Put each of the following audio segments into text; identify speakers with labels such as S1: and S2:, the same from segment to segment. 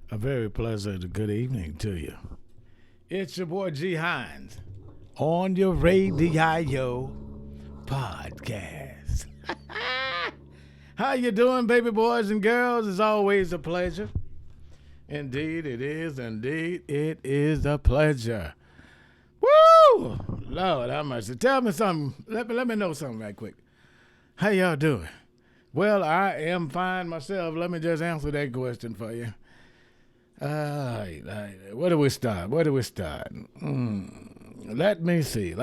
S1: A very pleasant good evening to you. It's your boy G Hines on your radio podcast. How you doing, baby boys and girls? It's always a pleasure. Indeed, it is. Indeed, it is a pleasure. Woo! Lord, how much? Tell me something. Let me know something right quick. How y'all doing? Well, I am fine myself. Let me just answer that question for you. Where do we start? Let me see.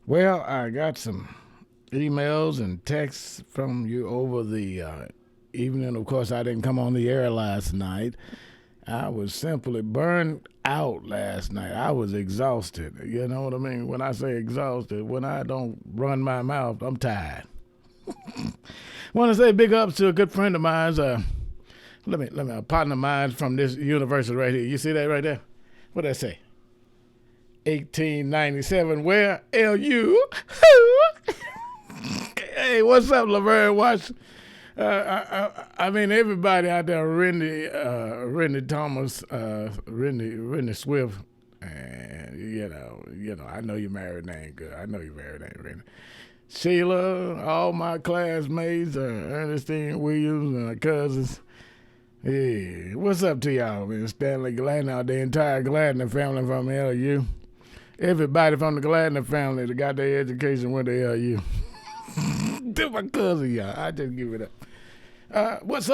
S1: Well, I got some emails and texts from you over the evening. Of course, I didn't come on the air last night. I was simply burned out last night. I was exhausted. You know what I mean? When I say exhausted, when I don't run my mouth, I'm tired. Want to say big ups to a good friend of mine's. Let me a partner of mine from this university right here. You see that right there? What did I say? 1897. Where? LU. Hey, what's up, Laverne Watch? I mean, everybody out there, Rennie Thomas, Rennie Swift, and you know, I know you're married, ain't good. I know you're married, ain't Rennie. Sheila, all my classmates, Ernestine Williams, and my cousins. Hey, what's up to y'all, man? Stanley Gladner, the entire Gladner family from LU. Everybody from the Gladner family that got their education went to LU. To my cousin, y'all. I just give it up. What's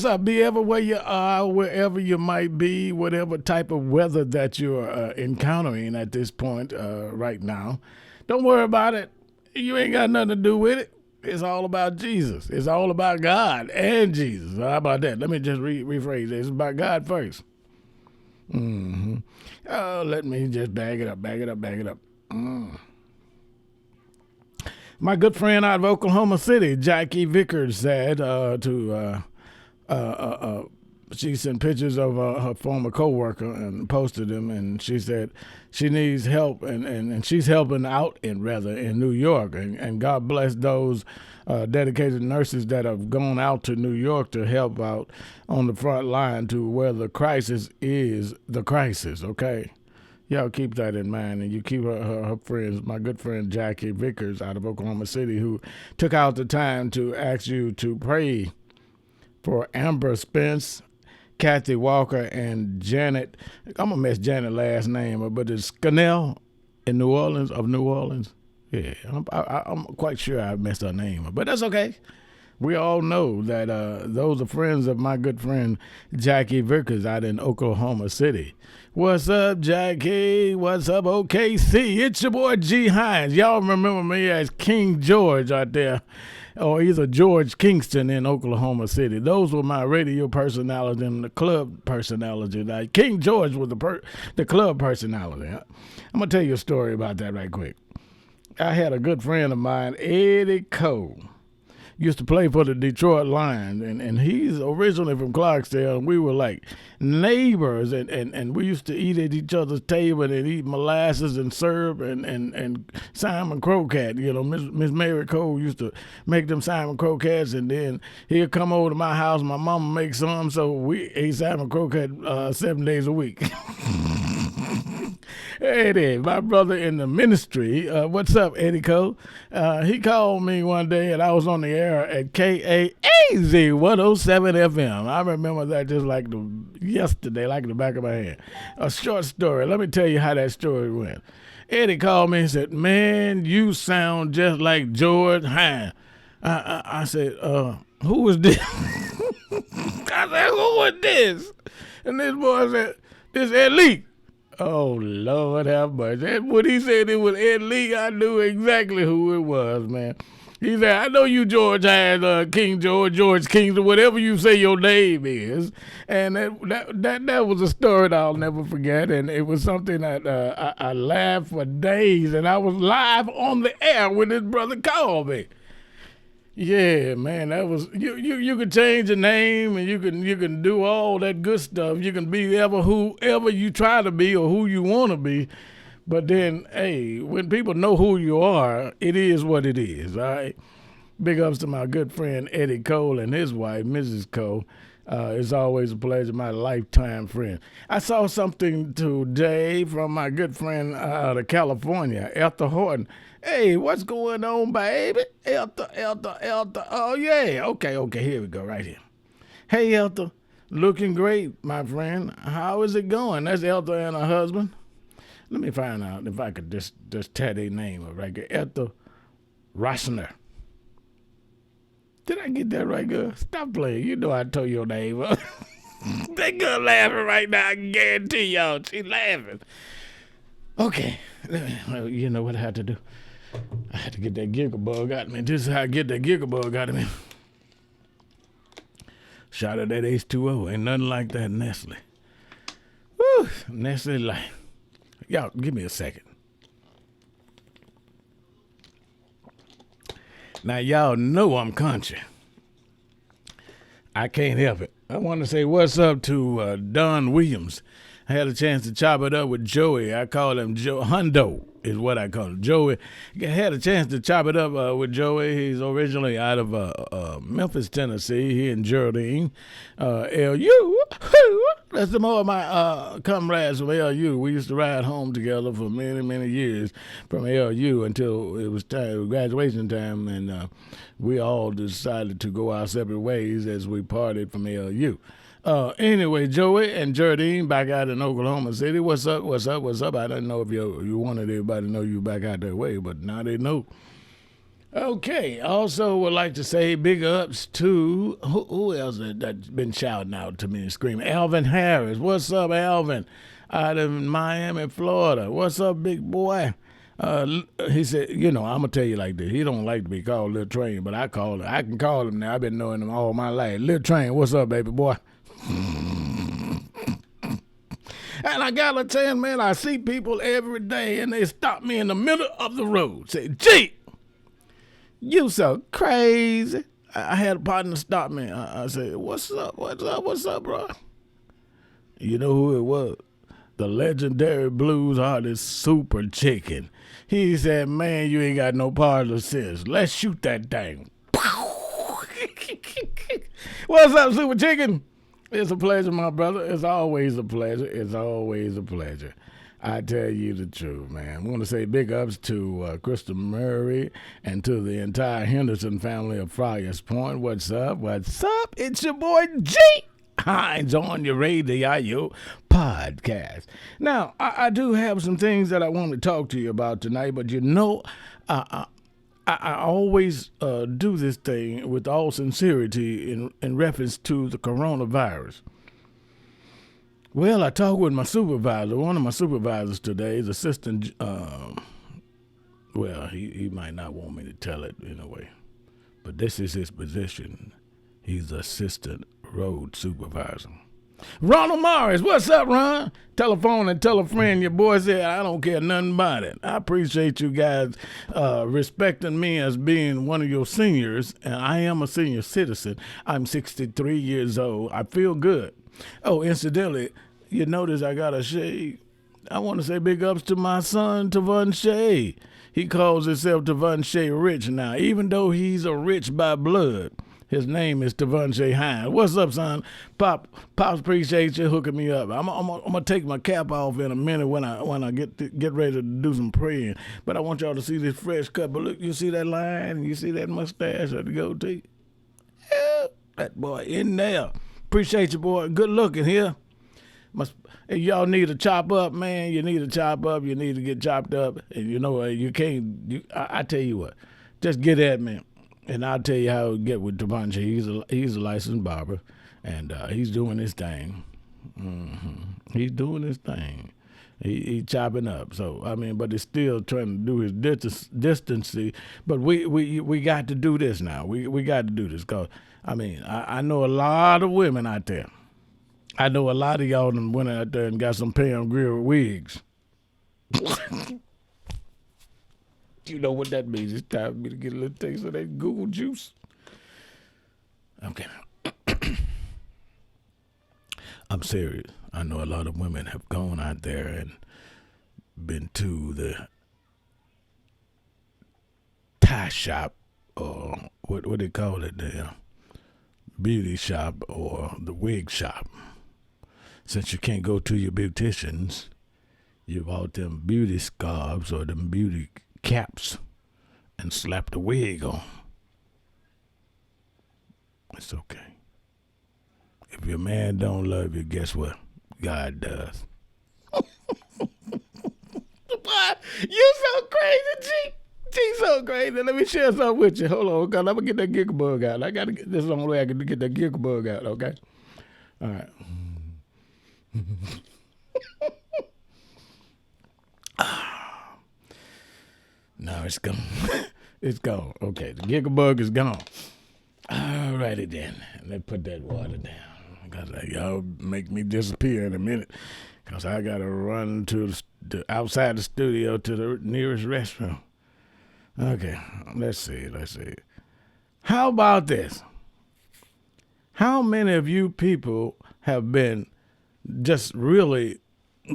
S1: up? Be ever where you are, wherever you might be, whatever type of weather that you're encountering at this point right now. Don't worry about it. You ain't got nothing to do with it. It's all about Jesus. It's all about God and Jesus. How about that? Let me just rephrase it. It's about God first. Oh, let me just bag it up. My good friend out of Oklahoma City, Jackie Vickers, said she sent pictures of her former co-worker and posted them, and she said she needs help, and she's helping out in New York, and God bless those dedicated nurses that have gone out to New York to help out on the front line to where the crisis is the crisis, okay? Y'all keep that in mind, and you keep her friends, my good friend Jackie Vickers out of Oklahoma City, who took out the time to ask you to pray for Amber Spence, Kathy Walker, and Janet. I'm going to mess Janet's last name, but it's Scannell in New Orleans. Yeah, I'm quite sure I messed her name up, but that's okay. We all know that those are friends of my good friend Jackie Vickers out in Oklahoma City. What's up, Jackie? What's up, OKC? It's your boy G Hines. Y'all remember me as King George out there, or either George Kingston in Oklahoma City. Those were my radio personality and the club personality. Like King George was the club personality. I'm going to tell you a story about that right quick. I had a good friend of mine, Eddie Cole. Used to play for the Detroit Lions, and he's originally from Clarksdale, and we were like neighbors, and we used to eat at each other's table and eat molasses and syrup and Simon Croquette. You know, Miss Mary Cole used to make them Simon Croquettes, and then he'd come over to my house, my mama make some, so we ate Simon Croquette 7 days a week. Eddie, my brother in the ministry. What's up, Eddie Cole? He called me one day, and I was on the air at KAAZ 107 FM. I remember that just like yesterday, like the back of my hand. A short story. Let me tell you how that story went. Eddie called me and said, "Man, you sound just like George Hines." I said, "Who was this?" I said, "Who was this?" And this boy said, "This Ed Lee." Oh, Lord have mercy. When he said it was Ed Lee, I knew exactly who it was, man. He said, "I know you, George Hines, King George Kingston, whatever you say your name is." And that was a story that I'll never forget. And it was something that I laughed for days. And I was live on the air when this brother called me. Yeah, man, that was you could change your name, and you can do all that good stuff. You can be whoever you try to be or who you want to be. But then, hey, when people know who you are, it is what it is, all right? Big ups to my good friend Eddie Cole and his wife, Mrs. Cole. It's always a pleasure, my lifetime friend. I saw something today from my good friend out of California, Ethel Horton. Hey, what's going on, baby? Ethel. Oh, yeah. Okay, here we go, right here. Hey, Ethel. Looking great, my friend. How is it going? That's Ethel and her husband. Let me find out if I could just tell their name right here. Ethel Rossner. Did I get that right, girl? Stop playing. You know I told your name. That girl laughing right now. I can guarantee y'all. She laughing. Okay. You know what I had to do? I had to get that giggle bug out of me. This is how I get that giggle bug out of me. Shot at that H2O. Ain't nothing like that Nestle. Woo. Nestle life. Y'all, give me a second. Now, y'all know I'm country. I can't help it. I want to say what's up to Don Williams. I had a chance to chop it up with Joey. I call him Joe Hundo is what I call him. Joey. I had a chance to chop it up with Joey. He's originally out of Memphis, Tennessee. He and Geraldine. LU. That's the more of my comrades from LU. We used to ride home together for many, many years from LU until it was time, graduation time, and we all decided to go our separate ways as we parted from LU. Anyway, Joey and Geraldine back out in Oklahoma City. What's up? I didn't know if you wanted everybody to know you back out that way, but now they know. Okay, also would like to say big ups to, who else that's been shouting out to me and screaming? Alvin Harris. What's up, Alvin? Out in Miami, Florida. What's up, big boy? He said, I'm going to tell you like this. He don't like to be called Lil Train, but I can call him now. I've been knowing him all my life. Lil Train, what's up, baby boy? And I gotta tell you, man, I see people every day and they stop me in the middle of the road. Say, gee, you so crazy. I had a partner stop me. I said, what's up, bro? You know who it was? The legendary blues artist Super Chicken. He said, man, you ain't got no part of sense. Let's shoot that thing. What's up, Super Chicken? It's a pleasure, my brother. It's always a pleasure. I tell you the truth, man. I want to say big ups to Krista Murray and to the entire Henderson family of Friars Point. What's up? It's your boy GHinesJr on your radio podcast. Now, I do have some things that I want to talk to you about tonight, but I always do this thing with all sincerity in reference to the coronavirus. Well, I talked with my supervisor. One of my supervisors today is assistant. He might not want me to tell it in a way, but this is his position. He's assistant road supervisor. Ronald Morris, what's up, Ron? Telephone and tell a friend your boy said I don't care nothing about it. I appreciate you guys respecting me as being one of your seniors, and I am a senior citizen. I'm 63 years old. I feel good. Oh, incidentally, you notice I got a shade. I want to say big ups to my son, Tavon Shea. He calls himself Tavon Shea Rich now, even though he's a rich by blood. His name is Devontae Hines. What's up, son? Pops, appreciate you hooking me up. I'm gonna take my cap off in a minute when I get ready to do some praying. But I want y'all to see this fresh cut. But look, you see that line? You see that mustache or the goatee? Yeah, that boy in there. Appreciate you, boy. Good looking here. If y'all need to chop up, man, you need to chop up. You need to get chopped up. And you can't. I tell you what, just get at me. And I'll tell you how to get with Devontae. He's a licensed barber, and he's doing his thing. Mm-hmm. He's doing his thing. He's chopping up. So but he's still trying to do his distancing. But we got to do this now. We got to do this because I know a lot of women out there. I know a lot of y'all that went out there and got some Pam Grier wigs. You know what that means. It's time for me to get a little taste of that Google juice. Okay. I'm serious. I know a lot of women have gone out there and been to the tie shop, or what they call it there, beauty shop or the wig shop. Since you can't go to your beauticians, you bought them beauty scarves or them beauty caps and slapped a wig on. It's okay. If your man don't love you, guess what? God does. You so crazy, G. G so crazy. Let me share something with you. Hold on, cause I'm gonna get that giggle bug out. I gotta get this is the only way I can get that giggle bug out, okay? All right. No, it's gone. It's gone. Okay, the giggle bug is gone. All righty then. Let's put that water down. Because y'all make me disappear in a minute. Because I got to run to the outside the studio to the nearest restroom. Okay, let's see. How about this? How many of you people have been just really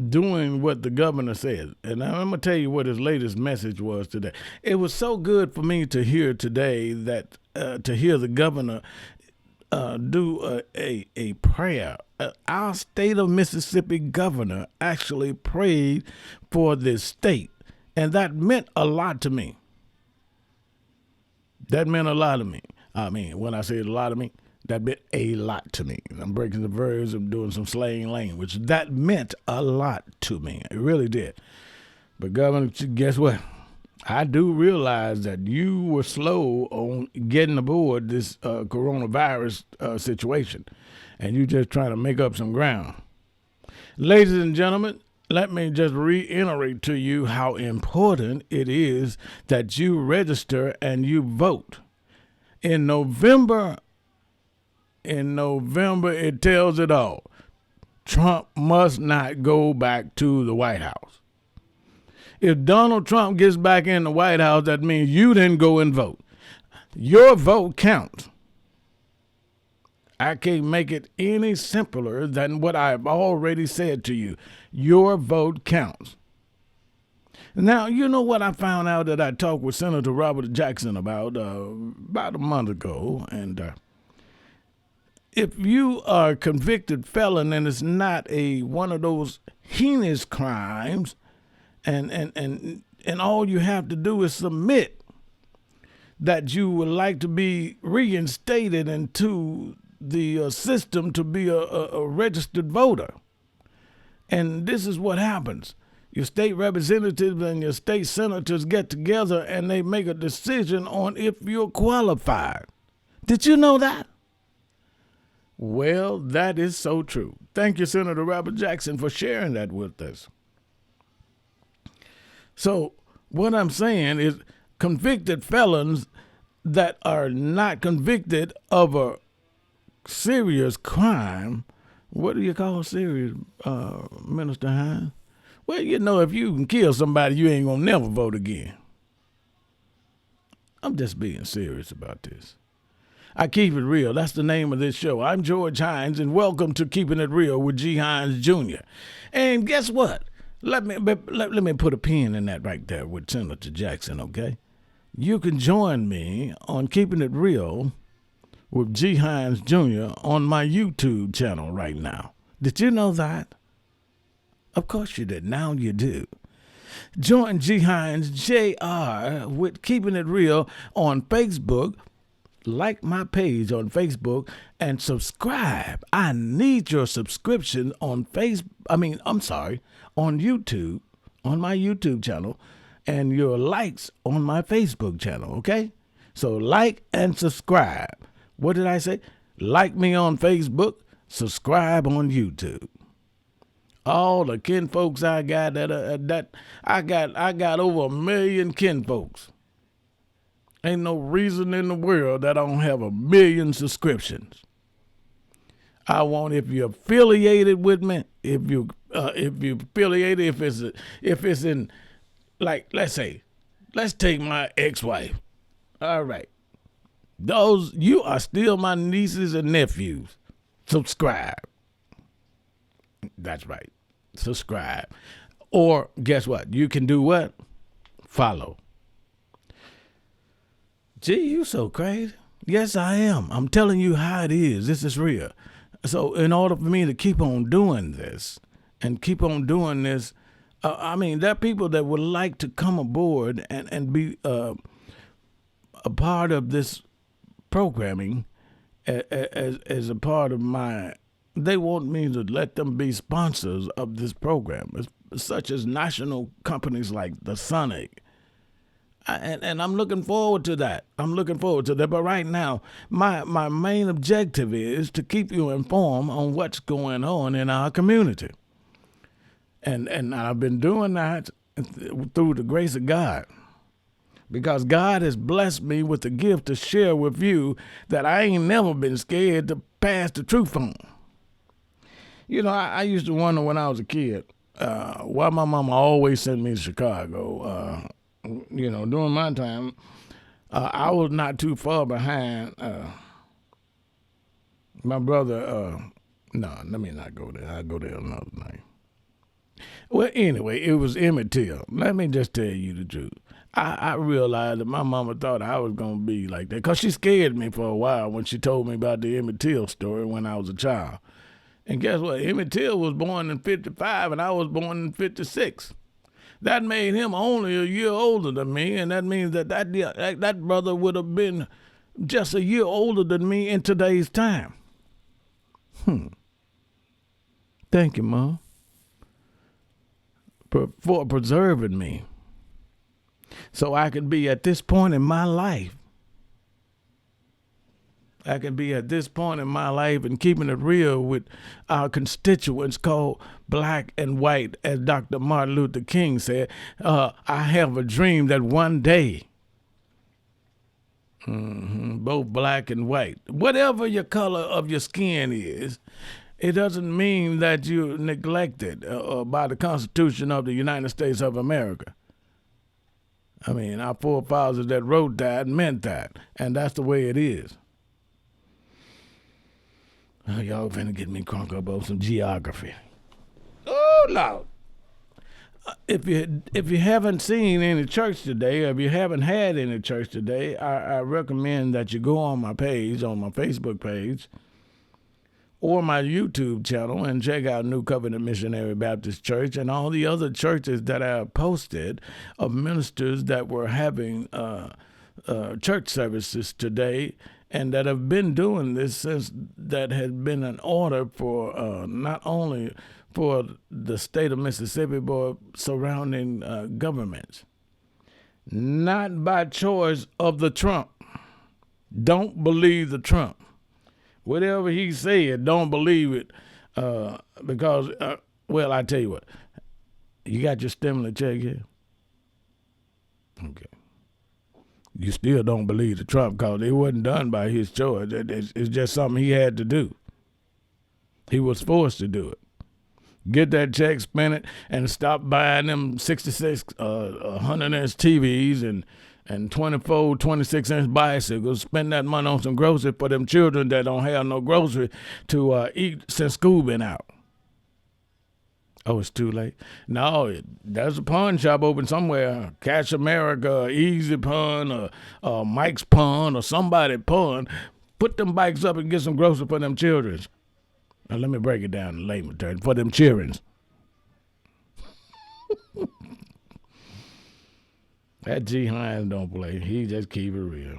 S1: doing what the governor said? And I'm going to tell you what his latest message was today. It was so good for me to hear today that to hear the governor do a prayer. Our state of Mississippi governor actually prayed for this state, and that meant a lot to me. That meant a lot to me. I mean, when I say a lot to me, that meant a lot to me. I'm breaking the verbs, I'm doing some slang language. That meant a lot to me. It really did. But Governor, guess what? I do realize that you were slow on getting aboard this coronavirus situation, and you just trying to make up some ground. Ladies and gentlemen, let me just reiterate to you how important it is that you register and you vote. In November, it tells it all. Trump must not go back to the White House. If Donald Trump gets back in the White House, that means you didn't go and vote. Your vote counts. I can't make it any simpler than what I've already said to you. Your vote counts. Now, you know what I found out that I talked with Senator Robert Jackson about a month ago, and if you are a convicted felon and it's not one of those heinous crimes, and all you have to do is submit that you would like to be reinstated into the system to be a registered voter. And this is what happens. Your state representatives and your state senators get together and they make a decision on if you're qualified. Did you know that? Well, that is so true. Thank you, Senator Robert Jackson, for sharing that with us. So what I'm saying is convicted felons that are not convicted of a serious crime, what do you call serious, Minister Hines? Well, you know, if you can kill somebody, you ain't gonna never vote again. I'm just being serious about this. I keep it real. That's the name of this show. I'm George Hines, and welcome to Keeping It Real with GHinesJr. And guess what? Let me put a pin in that right there with Senator Jackson, okay? You can join me on Keeping It Real with GHinesJr. on my YouTube channel right now. Did you know that? Of course you did. Now you do. Join GHinesJr. with Keeping It Real on Facebook. Like my page on Facebook and subscribe. I need your subscription on on YouTube, on my YouTube channel, and your likes on my Facebook channel, okay? So like and subscribe. What did I say? Like me on Facebook, subscribe on YouTube. All the kinfolks I got I got over 1 million kinfolks. Ain't no reason in the world that I don't have 1 million subscriptions. I want, if you're affiliated with me, if you affiliated, if it's in, like, let's take my ex-wife. All right. You are still my nieces and nephews. Subscribe. That's right. Subscribe. Or guess what? You can do what? Follow. Gee, you so crazy. Yes, I am. I'm telling you how it is. This is real. So, in order for me to keep on doing this and keep on doing this, I mean, there are people that would like to come aboard and be a part of this programming as a part of my. They want me to let them be sponsors of this program, such as national companies like the Sonic. And I'm looking forward to that. I'm looking forward to that. But right now, my main objective is to keep you informed on what's going on in our community. And I've been doing that through the grace of God. Because God has blessed me with the gift to share with you that I ain't never been scared to pass the truth on. You know, I used to wonder when I was a kid why my mama always sent me to Chicago. During my time, I was not too far behind my brother. No, let me not go there. I'll go there another night. Well, anyway, it was Emmett Till. Let me just tell you the truth. I realized that my mama thought I was going to be like that because she scared me for a while when she told me about the Emmett Till story when I was a child. And guess what? Emmett Till was born in 55 and I was born in 56. That made him only a year older than me, and that means that brother would have been just a year older than me in today's time. Thank you, Mom, for preserving me so I could be at this point in my life. I can be at this point in my life and keeping it real with our constituents called black and white, as Dr. Martin Luther King said. I have a dream that one day, both black and white, whatever your color of your skin is, it doesn't mean that you're neglected by the Constitution of the United States of America. I mean, our forefathers that wrote that meant that, and that's the way it is. Oh, y'all finna get me crunk up on some geography. Oh, Lord. If you haven't seen any church today, or if you haven't had any church today, I recommend that you go on my page, on my Facebook page, or my YouTube channel and check out New Covenant Missionary Baptist Church and all the other churches that I have posted of ministers that were having church services today and that have been doing this since that had been an order for not only for the state of Mississippi, but surrounding governments. Not by choice of the Trump. Don't believe the Trump. Whatever he said, don't believe it because, I tell you what, you got your stimulus check here? Okay. You still don't believe the Trump because it wasn't done by his choice. It's just something he had to do. He was forced to do it. Get that check, spend it, and stop buying them 66 100-inch TVs and 24, 26-inch bicycles. Spend that money on some groceries for them children that don't have no grocery to eat since school been out. Oh, it's too late? No, there's a pawn shop open somewhere. Cash America, Easy Pawn, or Mike's Pawn, or somebody pawn. Put them bikes up and get some groceries for them children. Now, let me break it down in layman terms. For them children. That GHines don't play. He just keep it real.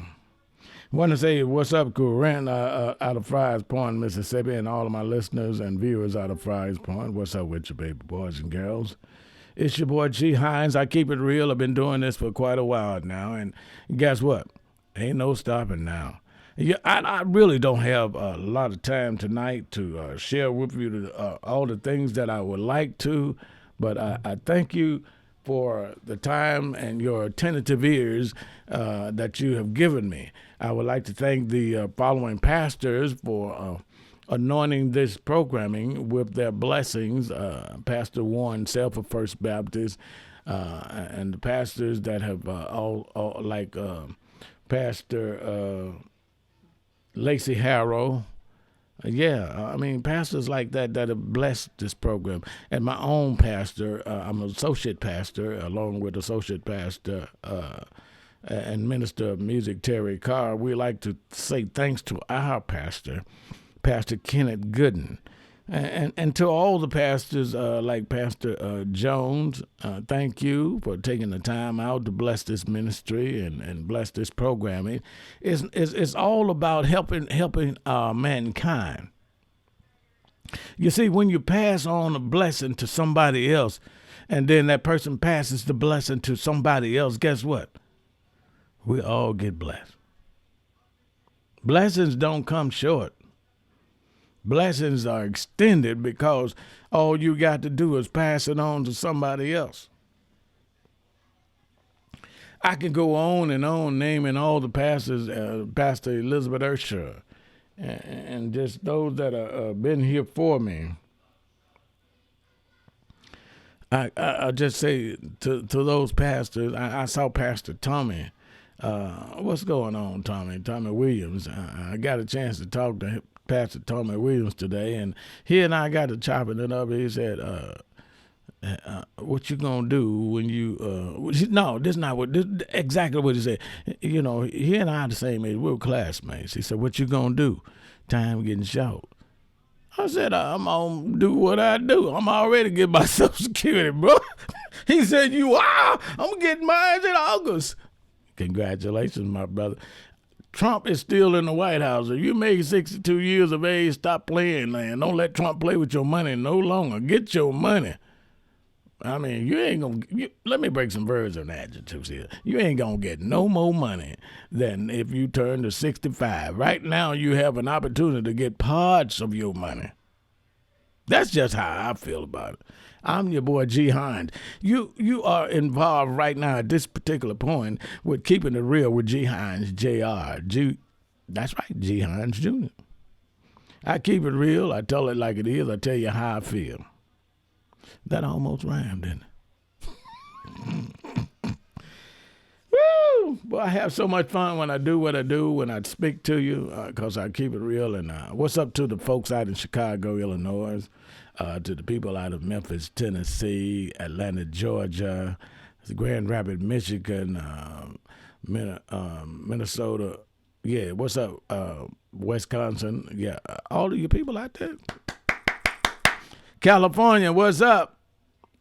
S1: Want to say what's up, Corinne, out of Fryers Point, Mississippi, and all of my listeners and viewers out of Fryers Point. What's up with you, baby boys and girls? It's your boy GHines. I keep it real. I've been doing this for quite a while now, and guess what? Ain't no stopping now. Yeah, I really don't have a lot of time tonight to share with you all the things that I would like to, but I thank you for the time and your attentive ears that you have given me. I would like to thank the following pastors for anointing this programming with their blessings. Pastor Warren Self of First Baptist, and the pastors that have all like Pastor Lacey Harrow. I mean, pastors like that have blessed this program. And my own pastor, I'm an associate pastor, along with Associate Pastor and minister of music Terry Carr, we like to say thanks to our pastor, Pastor Kenneth Gooden. And to all the pastors, like Pastor Jones, thank you for taking the time out to bless this ministry and bless this programming. It's all about helping mankind. You see, when you pass on a blessing to somebody else, and then that person passes the blessing to somebody else, guess what? We all get blessed. Blessings don't come short. Blessings are extended because all you got to do is pass it on to somebody else. I can go on and on naming all the pastors, Pastor Elizabeth Ursher, and just those that have been here for me. I just say to those pastors, I saw Pastor Tommy. What's going on, Tommy? Tommy Williams. I got a chance to talk to Pastor Tommy Williams today, and he and I got to chopping it up. He said, what you gonna do when you no, this is not what this exactly what he said. You know, he and I are the same age, we were classmates. He said, what you gonna do? Time getting short. I said, I'm gonna do what I do. I'm already getting my Social Security, bro. He said, you are? I'm getting mine in August. Congratulations, my brother. Trump is still in the White House. If you make 62 years of age, stop playing, man. Don't let Trump play with your money no longer. Get your money. I mean, you ain't gonna. Let me break some verbs and adjectives here. You ain't gonna get no more money than if you turn to 65. Right now, you have an opportunity to get parts of your money. That's just how I feel about it. I'm your boy G Hines. You are involved right now at this particular point with Keeping It Real with GHinesJr. That's right, G Hines Jr. I keep it real. I tell it like it is. I tell you how I feel. That almost rhymed, didn't it? Woo! Boy, I have so much fun when I do what I do, when I speak to you, because I keep it real. And what's up to the folks out in Chicago, Illinois, to the people out of Memphis, Tennessee, Atlanta, Georgia, Grand Rapids, Michigan, Minnesota. Yeah, what's up, Wisconsin? Yeah, all of you people out there. California, what's up?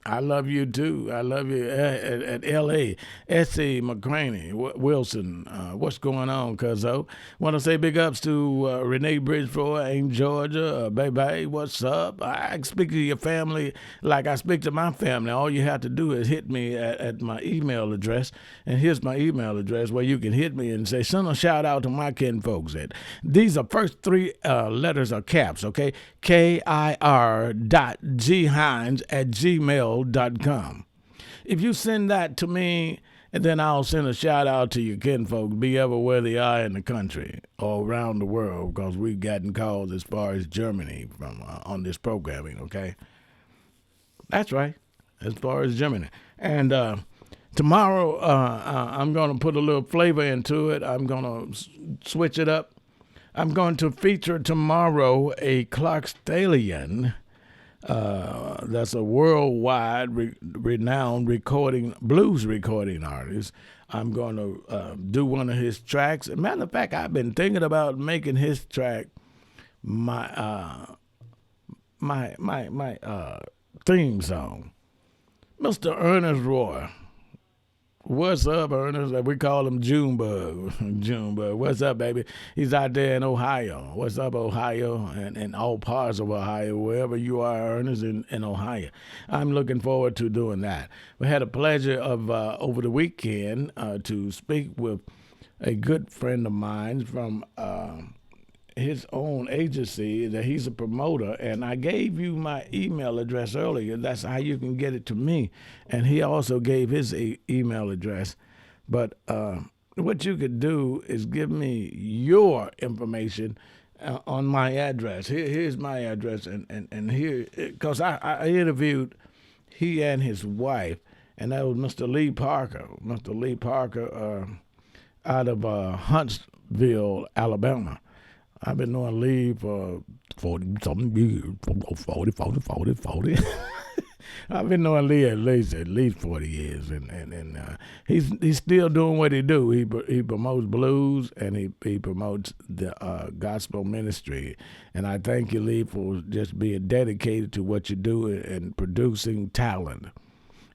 S1: I love you too. I love you at L.A. S.C. McCraney, Wilson. What's going on, cuzzo? Want to say big ups to Renee Bridgeford in Georgia. Baby, what's up? I speak to your family like I speak to my family. All you have to do is hit me at my email address. And here's my email address where you can hit me and say, send a shout out to my kin folks. These are first three letters are caps, okay? KIR.GHines@gmail.com. If you send that to me, and then I'll send a shout out to your kinfolk, be ever where they are in the country or around the world, because we've gotten calls as far as Germany from on this programming, okay? That's right, as far as Germany. And tomorrow I'm going to put a little flavor into it. I'm going to switch it up. I'm going to feature tomorrow a Clarksdalian. That's a worldwide renowned blues recording artist. I'm going to do one of his tracks. As a matter of fact, I've been thinking about making his track my theme song. Mr. Ernest Roy. What's up, Ernest? We call him Junebug. Junebug. What's up, baby? He's out there in Ohio. What's up, Ohio? And all parts of Ohio, wherever you are, Ernest, in Ohio. I'm looking forward to doing that. We had a pleasure of, over the weekend, to speak with a good friend of mine from his own agency that he's a promoter, and I gave you my email address earlier. That's how you can get it to me, and he also gave his email address. But what you could do is give me your information on my address. Here's my address, and here, because I interviewed he and his wife, and that was Mr. Lee Parker. Mr. Lee Parker out of Huntsville, Alabama. I've been knowing Lee for 40-something years, 40. I've been knowing Lee at least 40 years, and he's still doing what he do. He promotes blues and he promotes the gospel ministry, and I thank you, Lee, for just being dedicated to what you do and producing talent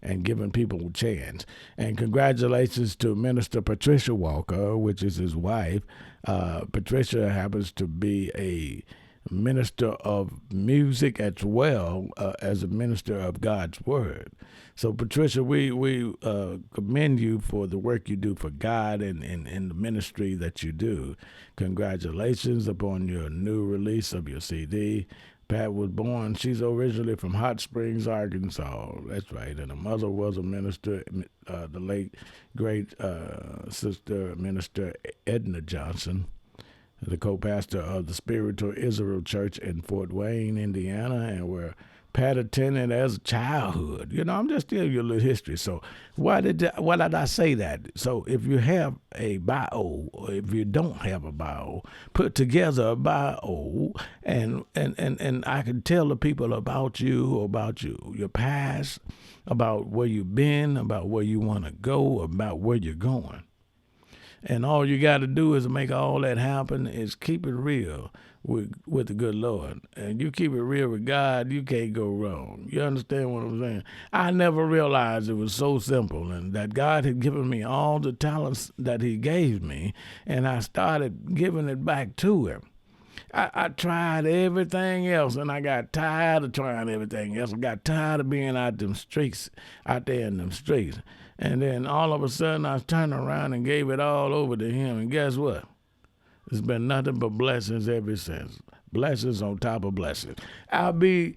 S1: and giving people a chance. And congratulations to Minister Patricia Walker, which is his wife. Patricia happens to be a minister of music as well as a minister of God's word. So, Patricia, we commend you for the work you do for God and the ministry that you do. Congratulations upon your new release of your CD. Pat was born, she's originally from Hot Springs, Arkansas. That's right. And her mother was a minister, the late, great sister, Minister Edna Johnson, the co-pastor of the Spiritual Israel Church in Fort Wayne, Indiana, and where Pat attended as a childhood. I'm just telling you a little history. So why did I say that? So if you have a bio, or if you don't have a bio, put together a bio, and I can tell the people about you, your past, about where you've been, about where you want to go, about where you're going. And all you got to do is make all that happen is keep it real with the good Lord. And you keep it real with God, you can't go wrong. You understand what I'm saying? I never realized it was so simple and that God had given me all the talents that he gave me, and I started giving it back to him. I tried everything else, and I got tired of trying everything else. I got tired of being out there in them streets. And then all of a sudden, I turned around and gave it all over to him. And guess what? It's been nothing but blessings ever since. Blessings on top of blessings. I'll be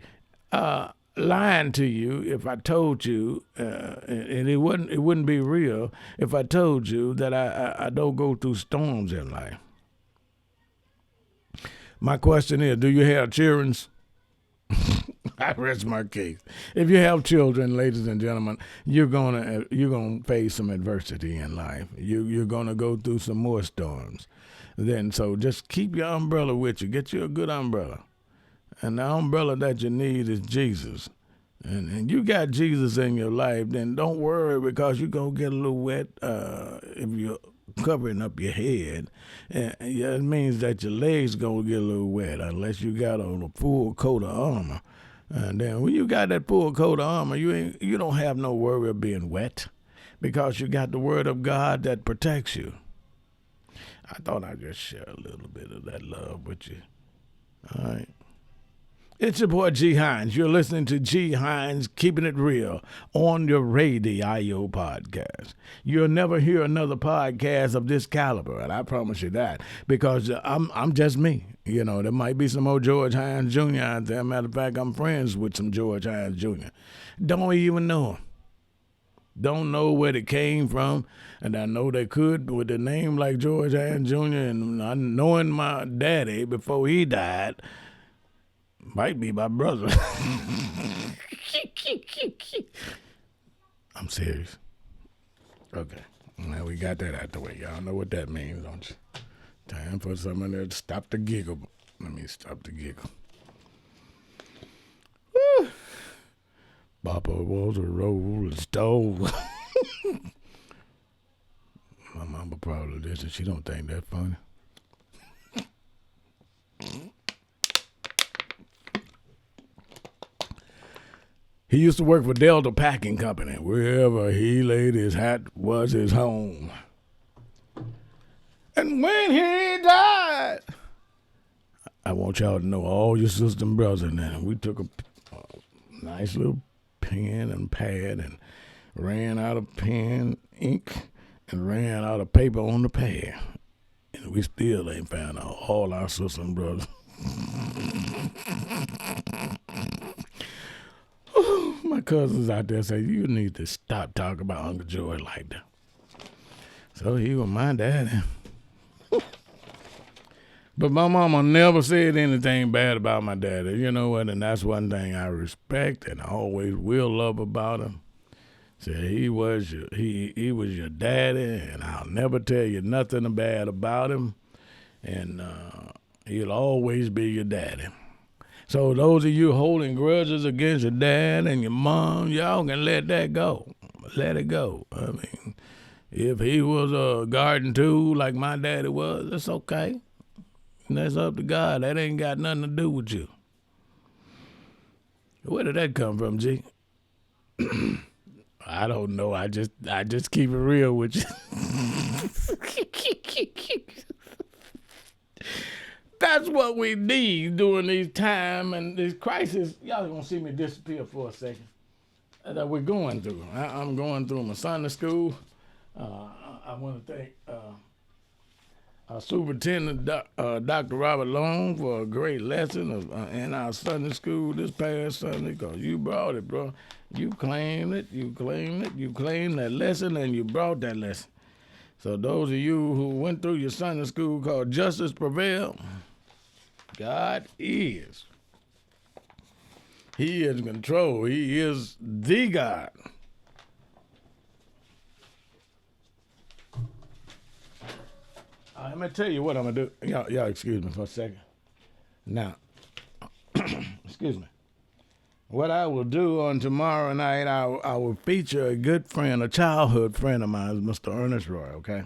S1: lying to you if I told you, and it wouldn't be real if I told you that I don't go through storms in life. My question is, do you have children? I rest my case. If you have children, ladies and gentlemen, you're gonna face some adversity in life. You're gonna go through some more storms. So just keep your umbrella with you. Get you a good umbrella, and the umbrella that you need is Jesus. And you got Jesus in your life, then don't worry because you're gonna get a little wet if you're covering up your head. And it means that your legs gonna get a little wet unless you got on a full coat of armor. And then when you got that full coat of armor, you don't have no worry of being wet because you got the word of God that protects you. I thought I'd just share a little bit of that love with you. All right. It's your boy G Hines. You're listening to G Hines Keeping It Real on your Radio podcast. You'll never hear another podcast of this caliber, and I promise you that, because I'm just me. There might be some old George Hines Jr. out there. Matter of fact, I'm friends with some George Hines Jr. Don't even know him. Don't know where they came from, and I know they could with a name like George Hines Jr. and knowing my daddy before he died. Might be my brother. I'm serious. Okay. Now we got that out the way. Y'all know what that means, don't you? Time for someone to stop the giggle. Let me stop the giggle. Woo. Papa was a rolling stone. My mama probably listen. She don't think that funny. He used to work for Delta Packing Company. Wherever he laid his hat was his home. And when he died, I want y'all to know, all your sisters and brothers, and we took a nice little pen and pad and ran out of pen, ink, and ran out of paper on the pad. And we still ain't found all our sisters and brothers. My cousins out there say, you need to stop talking about Uncle George like that. So he was my daddy. But my mama never said anything bad about my daddy. You know what? And that's one thing I respect and I always will love about him. So he was your daddy, and I'll never tell you nothing bad about him. And he'll always be your daddy. So those of you holding grudges against your dad and your mom, y'all can let that go. Let it go. I mean, if he was a garden tool like my daddy was, it's okay. That's up to God. That ain't got nothing to do with you. Where did that come from, G? I don't know. I just keep it real with you. That's what we need during these time and this crisis. Y'all gonna see me disappear for a second. That we're going through. I'm going through my Sunday school. I want to thank Superintendent Dr. Robert Long for a great lesson in our Sunday school this past Sunday, because you brought it, bro. You claimed it, you claimed it, you claimed that lesson, and you brought that lesson. So those of you who went through your Sunday school called Justice Prevail, God is. He is in control. He is the God. Let me tell you what I'm going to do. Y'all excuse me for a second. Now, excuse me. What I will do on tomorrow night, I will feature a good friend, a childhood friend of mine, Mr. Ernest Roy, okay?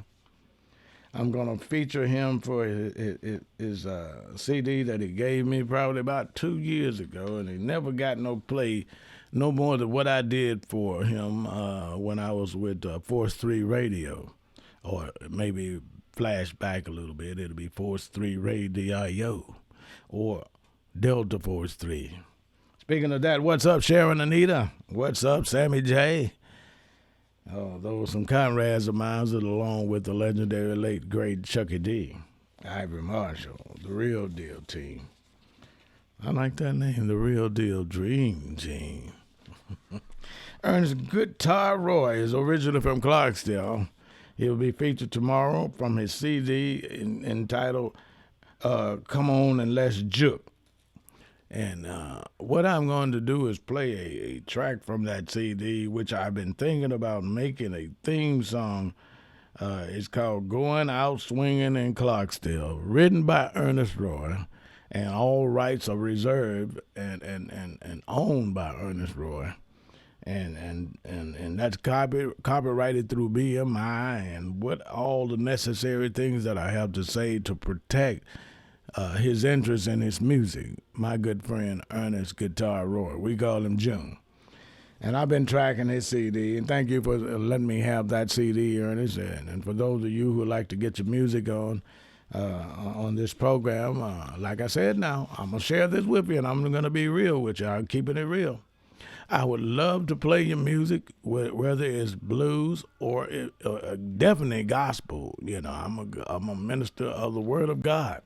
S1: I'm going to feature him for his CD that he gave me probably about 2 years ago, and he never got no play, no more than what I did for him when I was with Force 3 Radio, or maybe flashback a little bit, it'll be Force 3 Radio or Delta Force 3. Speaking of that, what's up, Sharon Anita? What's up, Sammy J? Oh, those some comrades of mine that along with the legendary late great Chucky D, Ivory Marshall, the Real Deal Team. I like that name, the Real Deal Dream Team. Ernest Guitar Roy is originally from Clarksdale. He'll be featured tomorrow from his CD entitled Come On and Let's Juke. And what I'm going to do is play a track from that CD, which I've been thinking about making a theme song. It's called Going Out Swinging in Clarksdale, written by Ernest Roy, and all rights are reserved and owned by Ernest Roy. And that's copyrighted through BMI and what all the necessary things that I have to say to protect his interest in his music. My good friend Ernest Guitar Roy, we call him June. And I've been tracking his CD, and thank you for letting me have that CD, Ernest. And for those of you who like to get your music on this program, like I said now, I'm going to share this with you, and I'm going to be real with you. I'm keeping it real. I would love to play your music, whether it's blues or definitely gospel. You know, I'm a minister of the Word of God.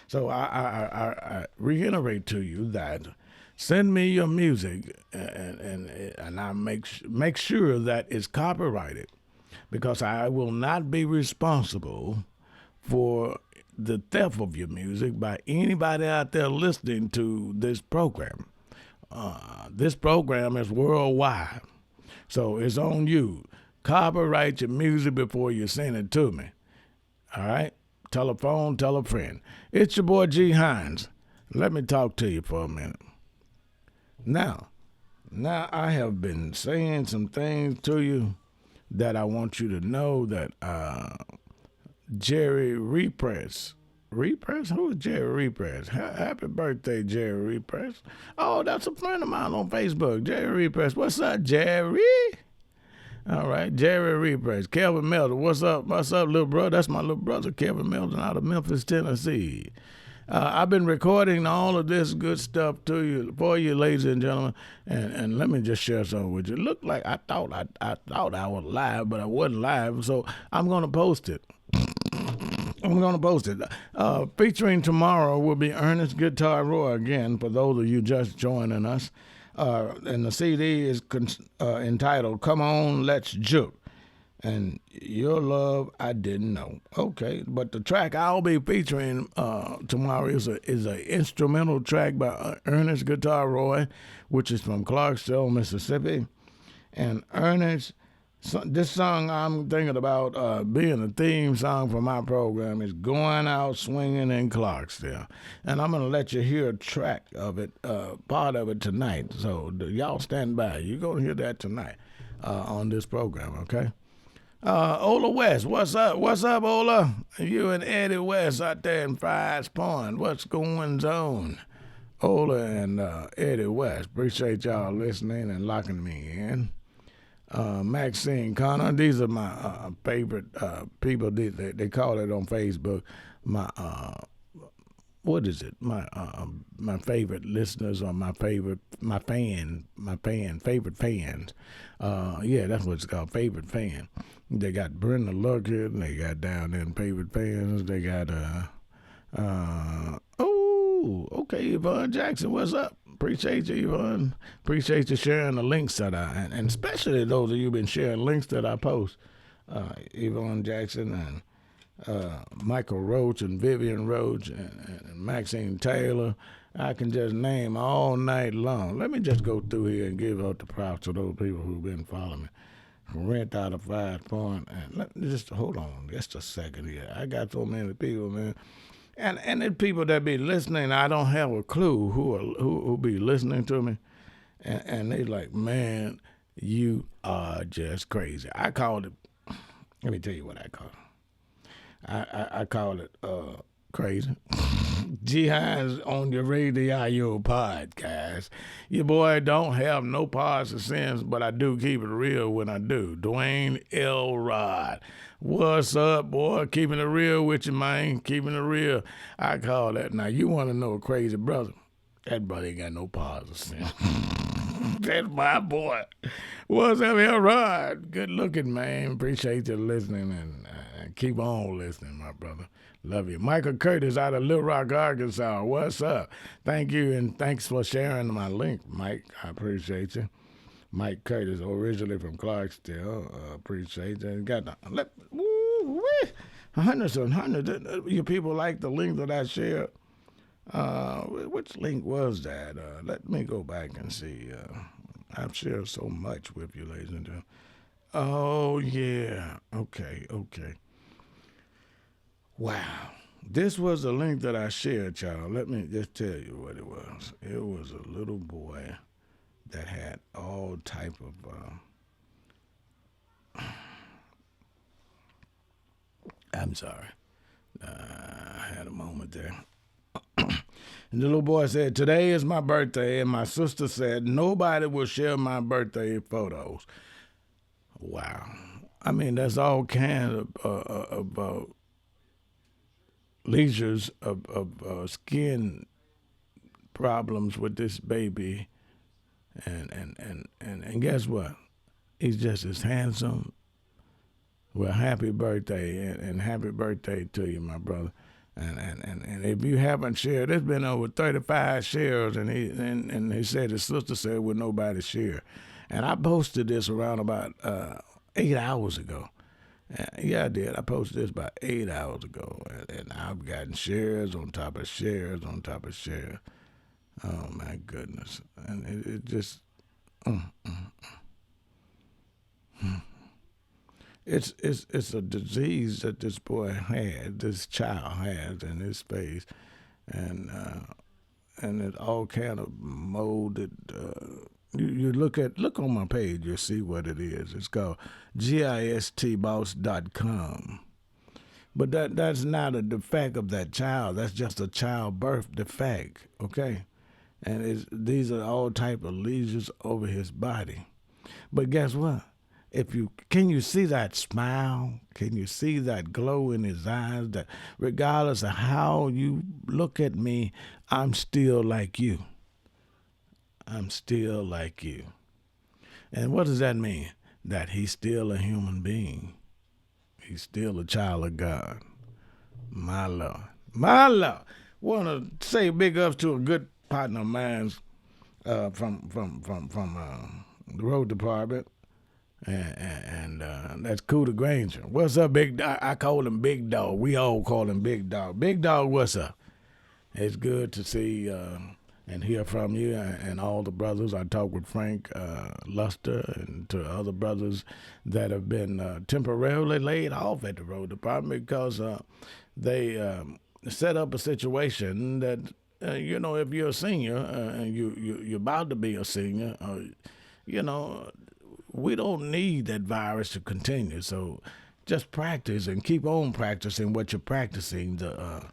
S1: So I reiterate to you that send me your music and I make sure that it's copyrighted, because I will not be responsible for the theft of your music by anybody out there listening to this program. This program is worldwide, so it's on you. Copyright your music before you send it to me. All right? Tell a phone, tell a friend. It's your boy G. Hines. Let me talk to you for a minute. Now I have been saying some things to you that I want you to know that Jerry Repress. Repress? Who is Jerry Repress? Happy birthday, Jerry Repress. Oh, that's a friend of mine on Facebook, Jerry Repress. What's up, Jerry? All right, Jerry Repress. Kelvin Melton, what's up? What's up, little brother? That's my little brother, Kelvin Melton, out of Memphis, Tennessee. I've been recording all of this good stuff for you, ladies and gentlemen, and let me just share something with you. It looked like I thought I was live, but I wasn't live, so I'm gonna post it. Featuring tomorrow will be Ernest Guitar Roy again, for those of you just joining us. And the CD is entitled Come On, Let's Juke. And Your Love I Didn't Know. Okay, but the track I'll be featuring tomorrow is an instrumental track by Ernest Guitar Roy, which is from Clarksville, Mississippi. And Ernest So, this song I'm thinking about being a theme song for my program is Going Out Swinging in Clarksdale. And I'm going to let you hear a track of it, part of it tonight. So y'all stand by. You're going to hear that tonight on this program, okay? Ola West, what's up? What's up, Ola? You and Eddie West out there in Fry's Point. What's going on? Ola and Eddie West. Appreciate y'all listening and locking me in. Maxine Connor. These are my favorite people. They call it on Facebook my what is it? My favorite listeners or favorite fans. Yeah, that's what it's called, favorite fan. They got Brenda Luckett. They got down there in favorite fans. They got okay, Yvonne Jackson, what's up? Appreciate you, Yvonne. Appreciate you sharing the links that and especially those of you been sharing links that I post. Yvonne Jackson and Michael Roach and Vivian Roach and Maxine Taylor. I can just name all night long. Let me just go through here and give out the props to those people who've been following me. Rent out of 5 Point. And just hold on just a second here. I got so many people, man. And there's people that be listening. I don't have a clue who be listening to me, and they like, man, you are just crazy. I called it. Let me tell you what I call it. I call it crazy. GHinesJr on your radio podcast. Your boy don't have no parts of sense, but I do keep it real when I do. Dwayne Elrod. What's up, boy? Keeping it real with you, man. Keeping it real. I call that. Now, you want to know a crazy brother? That brother ain't got no parts of sense. That's my boy. What's up, Elrod? Good looking, man. Appreciate you listening and keep on listening, my brother. Love you. Michael Curtis out of Little Rock, Arkansas. What's up? Thank you, and thanks for sharing my link, Mike. I appreciate you. Mike Curtis, originally from Clarksdale. Appreciate you. Got hundreds and hundreds of you people like the link that I shared. Which link was that? Let me go back and see. I've shared so much with you, ladies and gentlemen. Oh, yeah. Okay. Wow. This was the link that I shared, y'all. Let me just tell you what it was. It was a little boy that had all type of I'm sorry. I had a moment there. And the little boy said, today is my birthday, and my sister said nobody will share my birthday photos. Wow. I mean, that's all kind of leisures of skin problems with this baby. And guess what? He's just as handsome. Well, happy birthday, and happy birthday to you, my brother. And if you haven't shared, there's been over 35 shares, and he said his sister said would nobody share. And I posted this around about 8 hours ago. Yeah, I did. I posted this about 8 hours ago, and I've gotten shares on top of shares on top of shares. Oh my goodness! And it just, it's a disease that this boy had, this child has in his face, and it all kind of molded. You look on my page, you'll see what it is. It's called GHinesJr.com. But that's not a defect of that child. That's just a childbirth defect, okay? And these are all type of lesions over his body. But guess what? Can you see that smile? Can you see that glow in his eyes? That regardless of how you look at me, I'm still like you. I'm still like you. And what does that mean? That he's still a human being. He's still a child of God. My Lord. My Lord. Want to say big ups to a good partner of mine from the road department. And that's Cooter Granger. What's up, Big Dog? I call him Big Dog. We all call him Big Dog. Big Dog, what's up? It's good to see and hear from you and all the brothers. I talked with Frank Luster and to other brothers that have been temporarily laid off at the road department because they set up a situation that if you're a senior and you're about to be a senior, you know, we don't need that virus to continue. So just practice and keep on practicing what you're practicing. The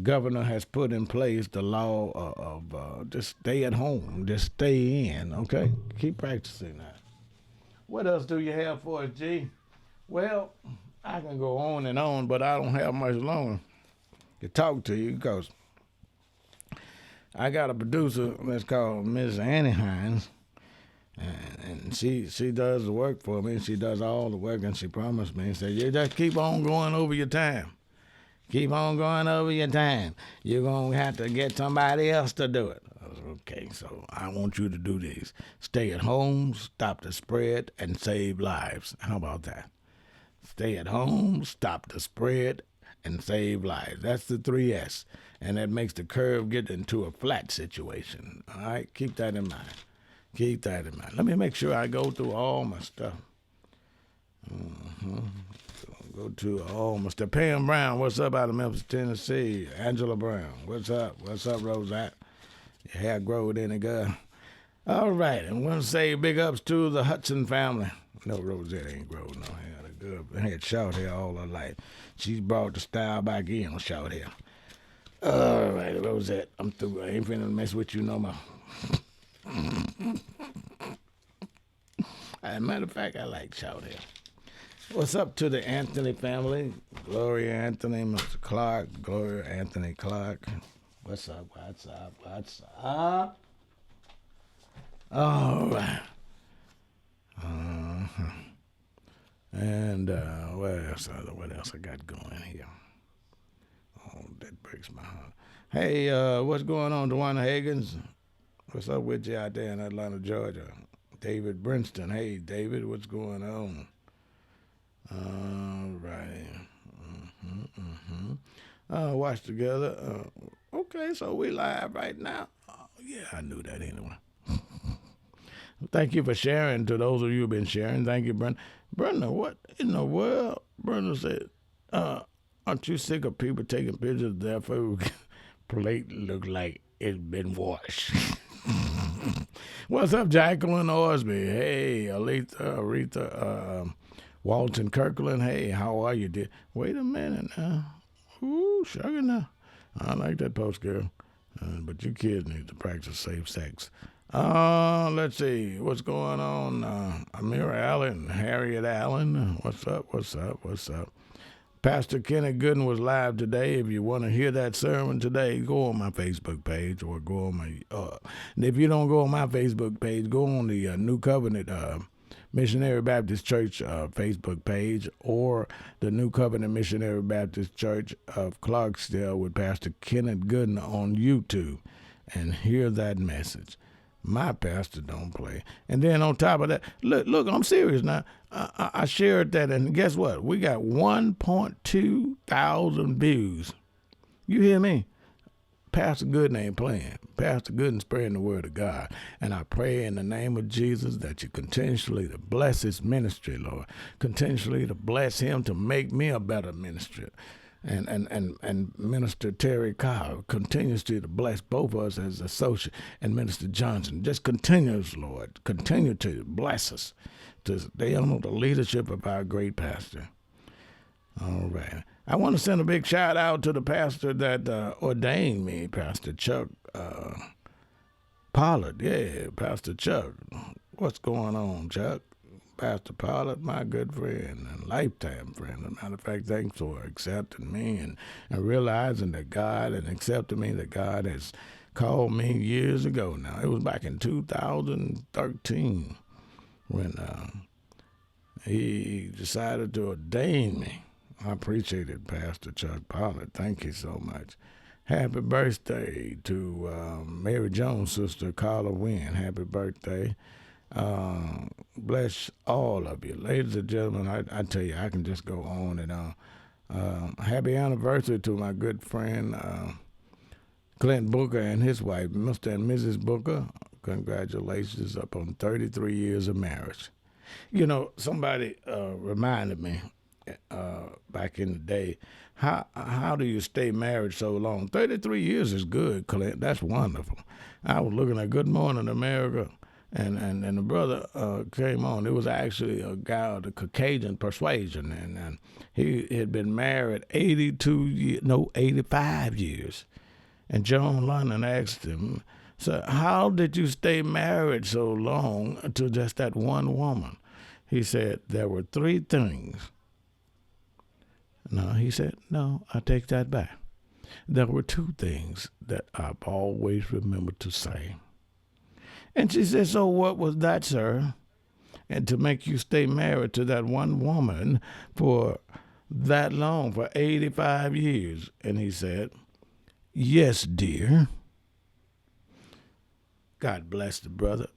S1: governor has put in place the law of just stay at home, just stay in. Okay, keep practicing that. What else do you have for us, G? Well, I can go on and on, but I don't have much longer to talk to you because I got a producer that's called Miss Annie Hines, and she does the work for me. She does all the work, and she promised me and said, "You just keep on going over your time. Keep on going over your time. You're gonna have to get somebody else to do it." I was, okay, so I want you to do this: stay at home, stop the spread, and save lives. How about that? Stay at home, stop the spread, and save lives. That's the 3S. And that makes the curve get into a flat situation. All right? Keep that in mind. Keep that in mind. Let me make sure I go through all my stuff. Go to all my stuff. Pam Brown, what's up out of Memphis, Tennessee? Angela Brown, what's up? What's up, Rosette? Your hair growed in it, girl. All right, and want to say big ups to the Hudson family. No, Rosette ain't grown no hair. The girl had short hair all her life. She's brought the style back in on short hair. All right, Rosette, I'm through. I ain't finna mess with you no more. As a matter of fact, I like short hair. What's up to the Anthony family? Gloria Anthony, Mr. Clark, Gloria Anthony Clark. What's up? What's up? What's up? All right. And what else I got going here? Oh, that breaks my heart. Hey, what's going on, DeWanda Higgins? What's up with you out there in Atlanta, Georgia? David Brinston. Hey, David, what's going on? All right. Watch together. Okay, so we live right now. Oh, yeah, I knew that anyway. Thank you for sharing. To those of you who've been sharing, thank you, Brenda. Brenda, what in the world? Brenda said, aren't you sick of people taking pictures of their food plate look like it's been washed? What's up, Jacqueline Orsby? Hey, Aretha, Walton Kirkland. Hey, how are you, dear? Wait a minute now. Ooh, sugar now. I like that post, girl. But you kids need to practice safe sex. Let's see. What's going on? Amira Allen, Harriet Allen. What's up? What's up? What's up? Pastor Kenneth Gooden was live today. If you want to hear that sermon today, go on my Facebook page or go on my... and if you don't go on my Facebook page, go on the New Covenant Missionary Baptist Church Facebook page or the New Covenant Missionary Baptist Church of Clarksdale with Pastor Kenneth Gooden on YouTube and hear that message. My pastor don't play. And then on top of that, look, I'm serious now. I shared that, and guess what? We got 1.2 thousand views. You hear me? Pastor Gooden ain't playing. Pastor Gooden's spreading the word of God. And I pray in the name of Jesus that you continually to bless his ministry, Lord. Continually to bless him to make me a better minister. And Minister Terry Kyle continues to bless both of us as associate, and Minister Johnson. Just continues, Lord. Continue to bless us to stay under the leadership of our great pastor. All right. I want to send a big shout out to the pastor that ordained me, Pastor Chuck Pollard. Yeah, Pastor Chuck. What's going on, Chuck? Pastor Pollard, my good friend and lifetime friend. As a matter of fact, thanks for accepting me and realizing that God and accepting me, that God has called me years ago now. It was back in 2013 when he decided to ordain me. I appreciate it, Pastor Chuck Pollard. Thank you so much. Happy birthday to Mary Jones' sister, Carla Wynn. Happy birthday. Bless all of you. Ladies and gentlemen, I tell you, I can just go on and on. Happy anniversary to my good friend Clint Booker and his wife, Mr. and Mrs. Booker. Congratulations upon 33 years of marriage. You know, somebody reminded me back in the day, how do you stay married so long? 33 years is good, Clint. That's wonderful. I was looking at Good Morning America, and the brother came on. It was actually a guy of the Caucasian persuasion, and he had been married 85 years. And John London asked him, so how did you stay married so long to just that one woman? He said, there were three things. No, he said, no, I take that back. There were two things that I've always remembered to say. And she said, so what was that, sir? And to make you stay married to that one woman for that long, for 85 years. And he said, yes, dear. God bless the brother.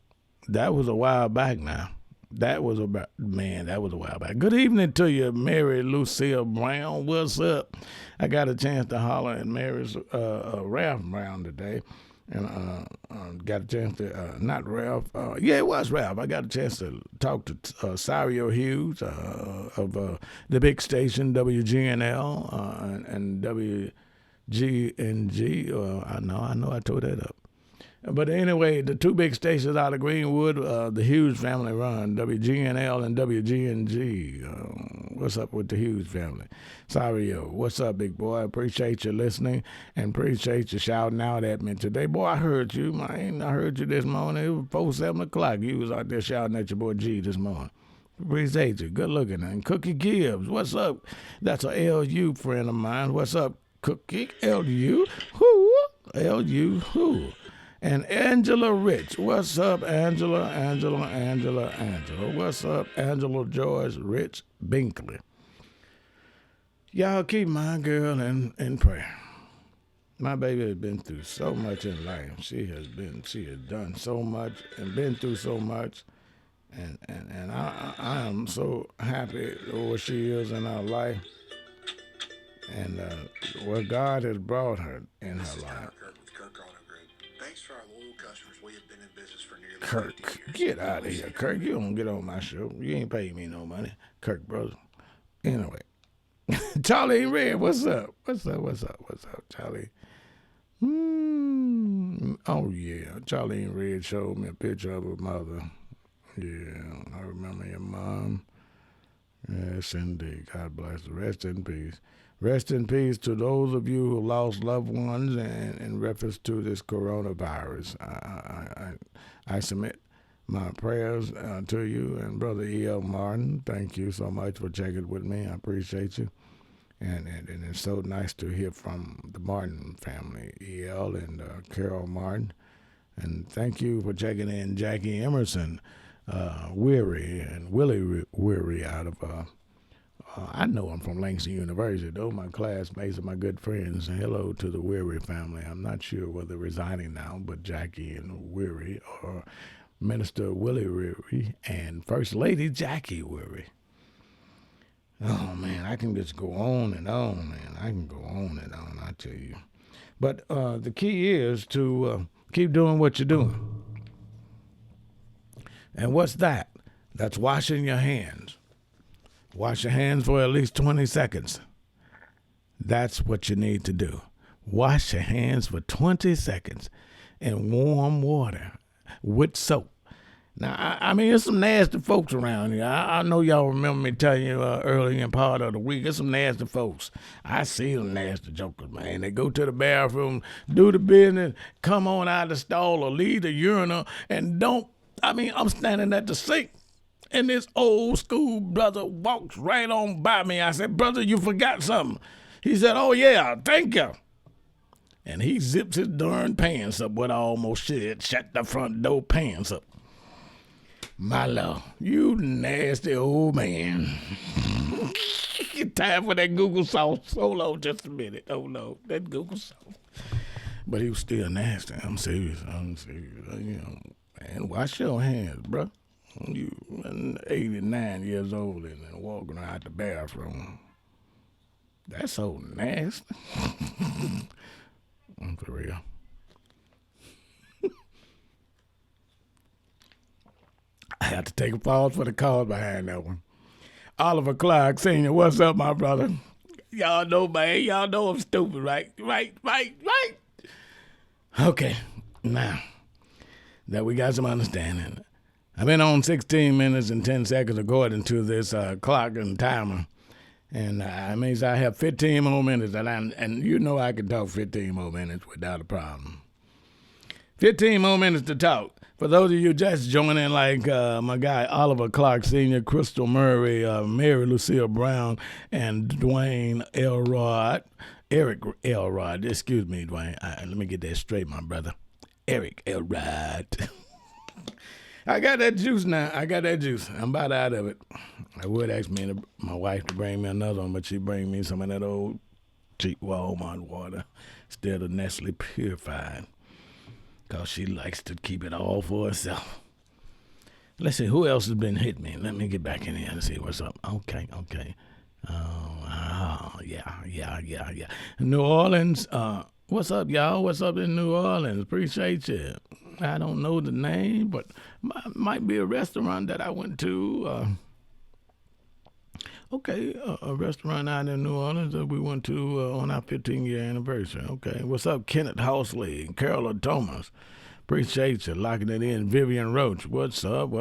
S1: That was a while back now. That was a while back. Good evening to you, Mary Lucille Brown. What's up? I got a chance to holler at Mary's Ralph Brown today. And got a chance to, not Ralph, yeah, it was Ralph. I got a chance to talk to Sario Hughes of the big station, WGNL and WGNG. I know I tore that up. But anyway, the two big stations out of Greenwood, the Hughes family run, WGNL and WGNG. What's up with the Hughes family? Sario, what's up, big boy? I appreciate you listening and appreciate you shouting out at me today. Boy, I heard you, man. I heard you this morning. It was 4, 7 o'clock. You was out there shouting at your boy G this morning. Appreciate you. Good looking. And Cookie Gibbs, what's up? That's a LU friend of mine. What's up, Cookie? LU? Who? LU? Who? And Angela Rich. What's up, Angela? What's up, Angela George Rich Binkley? Y'all keep my girl in prayer. My baby has been through so much in life. She has done so much and been through so much. And I am so happy where she is in her life and where God has brought her in her life.
S2: Thanks to our loyal customers, we have been in business for nearly
S1: Kirk,
S2: 50 years.
S1: get out of here, Kirk. You don't get on my show. You ain't paying me no money, Kirk, brother. Anyway, Charlie and Red, what's up? What's up, Charlie? Oh, yeah. Charlie and Red showed me a picture of her mother. Yeah, I remember your mom. Yes, indeed. God bless her. Rest in peace. Rest in peace to those of you who lost loved ones in reference to this coronavirus. I submit my prayers to you and Brother E.L. Martin. Thank you so much for checking with me. I appreciate you. And it's so nice to hear from the Martin family, E.L. and Carol Martin. And thank you for checking in Jackie Emerson, Weary, and Willie Weary out of I know I'm from Langston University. Those my classmates and my good friends. Hello to the Weary family. I'm not sure whether they're resigning now, but Jackie and Weary, or Minister Willie Weary and First Lady Jackie Weary. Oh, man, I can just go on and on, man. I can go on and on, I tell you. But the key is to keep doing what you're doing. And what's that? That's washing your hands. Wash your hands for at least 20 seconds. That's what you need to do. Wash your hands for 20 seconds in warm water with soap. Now, I mean, there's some nasty folks around here. I know y'all remember me telling you early in part of the week, there's some nasty folks. I see them nasty jokers, man. They go to the bathroom, do the business, come on out of the stall or leave the urinal, and I'm standing at the sink. And this old school brother walks right on by me. I said, brother, you forgot something. He said, oh, yeah, thank you. And he zips his darn pants up, what I almost said, shut the front door pants up. My lord, you nasty old man. Time for that Google sauce. Hold on just a minute. Oh, no, that Google sauce. But he was still nasty. I'm serious. You know, man, wash your hands, bro. You 89 years old and walking out the bathroom. That's so nasty. For real. have to take a pause for the cause behind that one. Oliver Clark Sr., what's up, my brother? Y'all know, man. Y'all know I'm stupid, right? Right. Okay, now that we got some understanding, I've been on 16 minutes and 10 seconds according to this clock and timer. And that means I have 15 more minutes, and you know I can talk 15 more minutes without a problem. 15 more minutes to talk. For those of you just joining, like my guy Oliver Clark Sr., Crystal Murray, Mary Lucille Brown, and Dwayne Eric Elrod. Excuse me, Dwayne. Let me get that straight, my brother. Eric Elrod. I got that juice now. I'm about out of it. I would ask my wife to bring me another one, but she bring me some of that old cheap Walmart water instead of Nestle Purified, because she likes to keep it all for herself. Let's see, who else has been hitting me? Let me get back in here and see what's up. Okay. Yeah. New Orleans, what's up, y'all? What's up in New Orleans? Appreciate you. I don't know the name, but might be a restaurant that I went to. A restaurant out in New Orleans that we went to on our 15-year anniversary. Okay, what's up, Kenneth Housley, Carol Thomas? Appreciate you locking it in. Vivian Roach, what's up?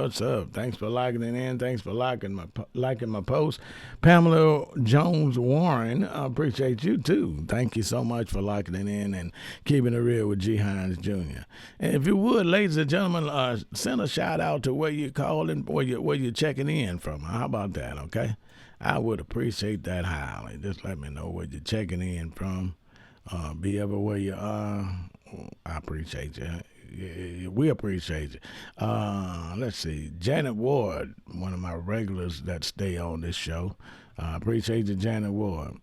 S1: Thanks for locking it in. Thanks for liking my post. Pamela Jones Warren, I appreciate you too. Thank you so much for locking it in and keeping it real with GHinesJr. And if you would, ladies and gentlemen, send a shout out to where you're calling, where you're checking in from. How about that? Okay, I would appreciate that highly. Just let me know where you're checking in from. Be everywhere you are. I appreciate you. Yeah, we appreciate you. Let's see. Janet Ward, one of my regulars that stay on this show. Appreciate you, Janet Ward.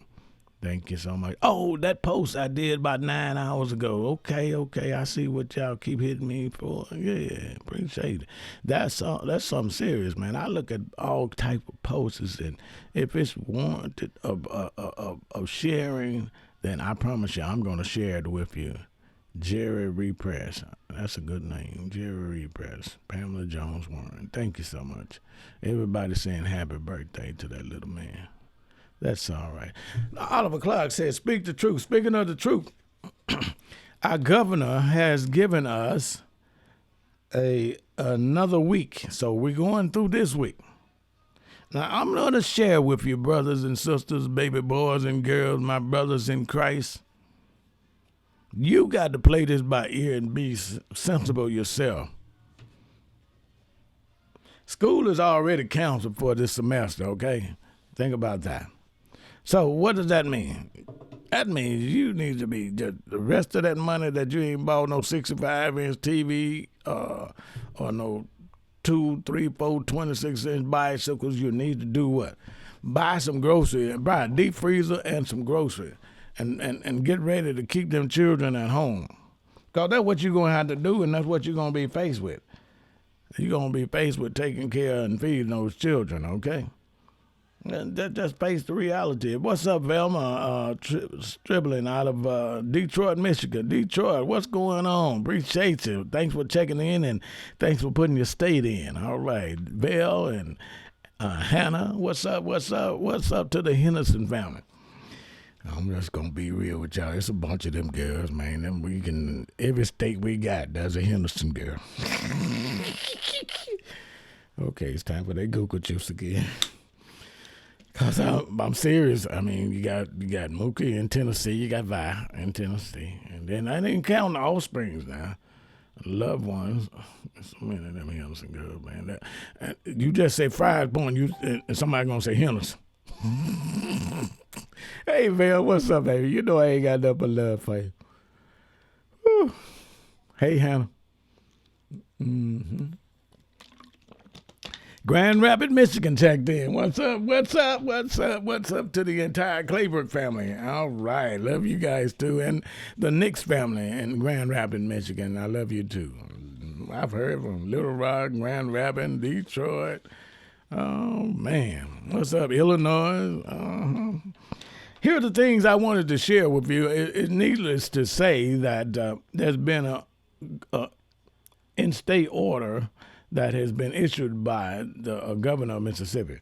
S1: Thank you so much. Oh, that post I did about 9 hours ago. Okay. I see what y'all keep hitting me for. Yeah, appreciate it. That's something serious, man. I look at all type of posts, and if it's warranted of sharing, then I promise you I'm going to share it with you. Jerry Repress. That's a good name. Jerry Repress. Pamela Jones Warren. Thank you so much. Everybody saying happy birthday to that little man. That's all right. Oliver Clark says, speak the truth. Speaking of the truth, our governor has given us another week. So we're going through this week. Now, I'm going to share with you, brothers and sisters, baby boys and girls, my brothers in Christ. You got to play this by ear and be sensible yourself. School is already canceled for this semester, okay? Think about that. So what does that mean? That means you need to be the rest of that money that you ain't bought no 65-inch TV or no 2, 3, 4, 26-inch bicycles. You need to do what? Buy some grocery, buy a deep freezer and some grocery. And get ready to keep them children at home. Because that's what you're going to have to do, and that's what you're going to be faced with. You're going to be faced with taking care and feeding those children, okay? And just face the reality. What's up, Velma? Stribling out of Detroit, Michigan. Detroit, what's going on? Appreciate you. Thanks for checking in, and thanks for putting your state in. All right. Vel and Hannah, what's up to the Henderson family? I'm just going to be real with y'all. It's a bunch of them girls, man. Every state we got, there's a Henderson girl. Okay, it's time for that Google juice again. Because I'm serious. I mean, you got Mookie in Tennessee. You got Vi in Tennessee. And then I didn't count the offsprings now. Loved ones. So many of them Henderson girls, man. You just say Friars Point, and somebody going to say Henderson. Hey, Val, what's up, baby? You know I ain't got nothing but love for you. Whew. Hey, Hannah. Grand Rapids, Michigan checked in. What's up to the entire Claybrook family? All right. Love you guys, too. And the Nix family in Grand Rapids, Michigan. I love you, too. I've heard from Little Rock, Grand Rapids, Detroit. Oh, man. What's up, Illinois? Here are the things I wanted to share with you. It's needless to say that there's been a in-state order that has been issued by the governor of Mississippi.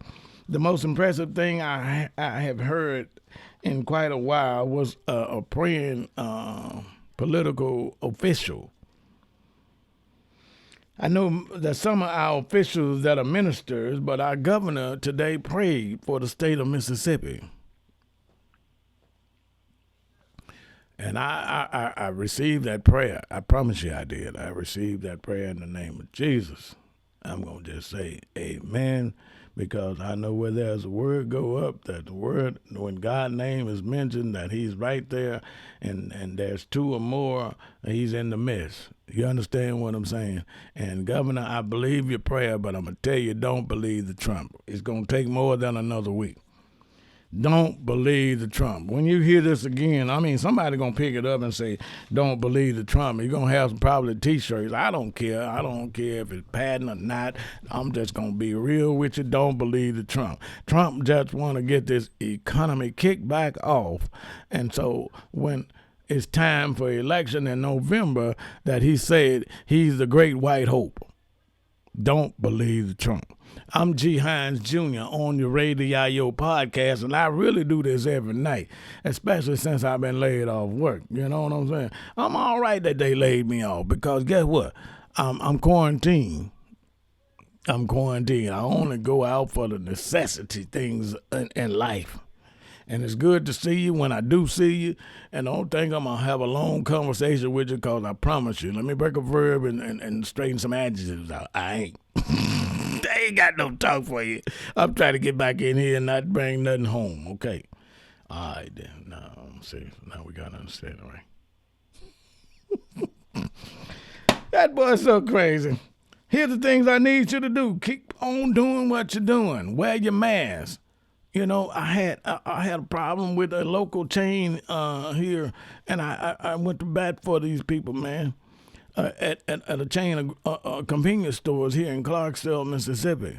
S1: The most impressive thing I have heard in quite a while was a praying political official. I know that some of our officials that are ministers, but our governor today prayed for the state of Mississippi. And I received that prayer. I promise you I did. I received that prayer in the name of Jesus. I'm going to just say amen, because I know where there's a word go up, that the word, when God's name is mentioned, that he's right there, and there's two or more, he's in the midst. You understand what I'm saying? And Governor, I believe your prayer, but I'm going to tell you, don't believe the Trump. It's going to take more than another week. Don't believe the Trump. When you hear this again, I mean, somebody going to pick it up and say, don't believe the Trump. You're going to have some probably T-shirts. I don't care. I don't care if it's patent or not. I'm just going to be real with you. Don't believe the Trump. Trump just want to get this economy kicked back off. And so when it's time for election in November, that he said he's the great white hope. Don't believe the Trump. I'm GHinesJr. on your Radio podcast, and I really do this every night, especially since I've been laid off work. You know what I'm saying? I'm all right that they laid me off, because guess what? I'm quarantined. I'm quarantined. I only go out for the necessity things in life. And it's good to see you when I do see you. And don't think I'm going to have a long conversation with you, because I promise you, let me break a verb and straighten some adjectives out. I ain't. I ain't got no talk for you. I'm trying to get back in here and not bring nothing home, okay? All right, then. Now, see, now we got to understand, all right? That boy's so crazy. Here's the things I need you to do. Keep on doing what you're doing. Wear your mask. You know, I had a problem with a local chain here, and I went to bat for these people, man. At a chain of convenience stores here in Clarksville, Mississippi.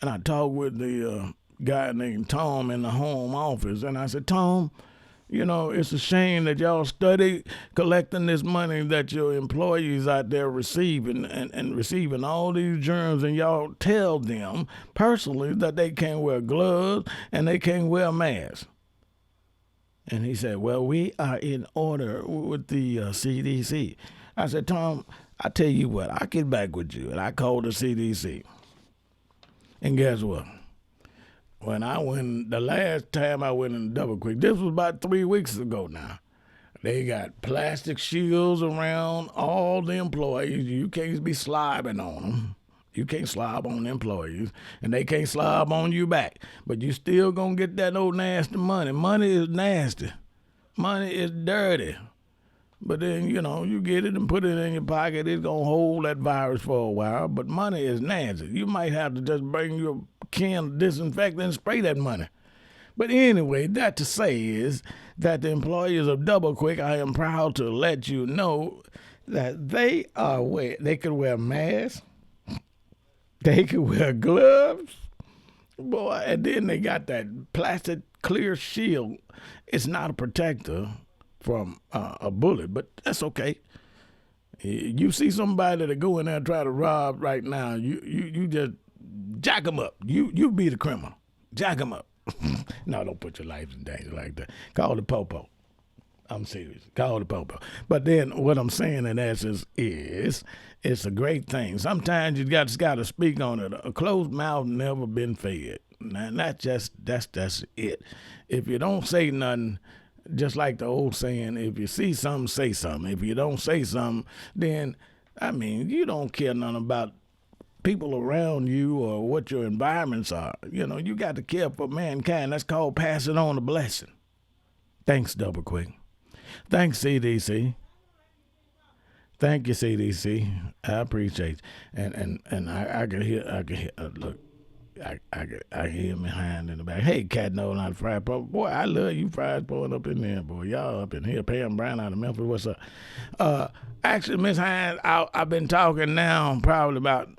S1: And I talked with the guy named Tom in the home office. And I said, Tom, you know, it's a shame that y'all study collecting this money that your employees out there receiving and receiving all these germs, and y'all tell them personally that they can't wear gloves and they can't wear masks. And he said, well, we are in order with the CDC. I said, Tom, I tell you what, I get back with you. And I called the CDC. And guess what? The last time I went in Double Quick, this was about 3 weeks ago now. They got plastic shields around all the employees. You can't be slobbing on them. You can't slob on the employees, and they can't slob on you back. But you still gonna get that old nasty money. Money is nasty. Money is dirty. But then, you know, you get it and put it in your pocket. It's going to hold that virus for a while. But money is nasty. You might have to just bring your can of disinfectant and spray that money. But anyway, that to say is that the employees of Double Quick, I am proud to let you know that they could wear masks. They could wear gloves. Boy, and then they got that plastic clear shield. It's not a protector from a bullet, but that's okay. You see somebody that go in there and try to rob right now, you just jack them up. You be the criminal. Jack them up. No, don't put your life in danger like that. Call the popo. I'm serious. Call the popo. But then what I'm saying in essence is it's a great thing. Sometimes you just got to speak on it. A closed mouth never been fed. And that's it. If you don't say nothing, just like the old saying, if you see something, say something. If you don't say something, then, I mean, you don't care nothing about people around you or what your environments are. You know, you got to care for mankind. That's called passing on a blessing. Thanks, Double Quick. Thanks, CDC. Thank you, CDC. I appreciate you. And I can hear, look. I hear him behind in the back. Hey, Cat No, not fried pork. Boy, I love you fried pork up in there, boy. Y'all up in here. Pam Brown out of Memphis. What's up? Actually, Miss Hines, I've been talking now probably about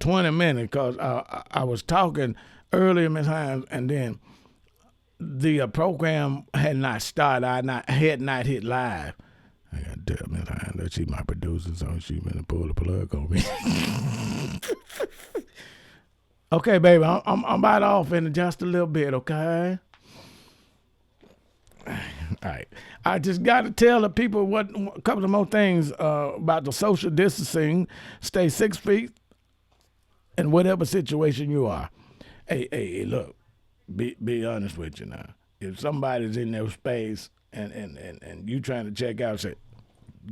S1: 20 minutes, because I was talking earlier, Miss Hines, and then the program had not started. I had not hit live. I gotta tell Miss Hines that she my producer, so she better pull the plug on me. Okay, baby, I'm about off in just a little bit, okay? All right. I just got to tell the people what a couple of more things about the social distancing. Stay 6 feet in whatever situation you are. Hey, look, be honest with you now. If somebody's in their space and you trying to check out, say,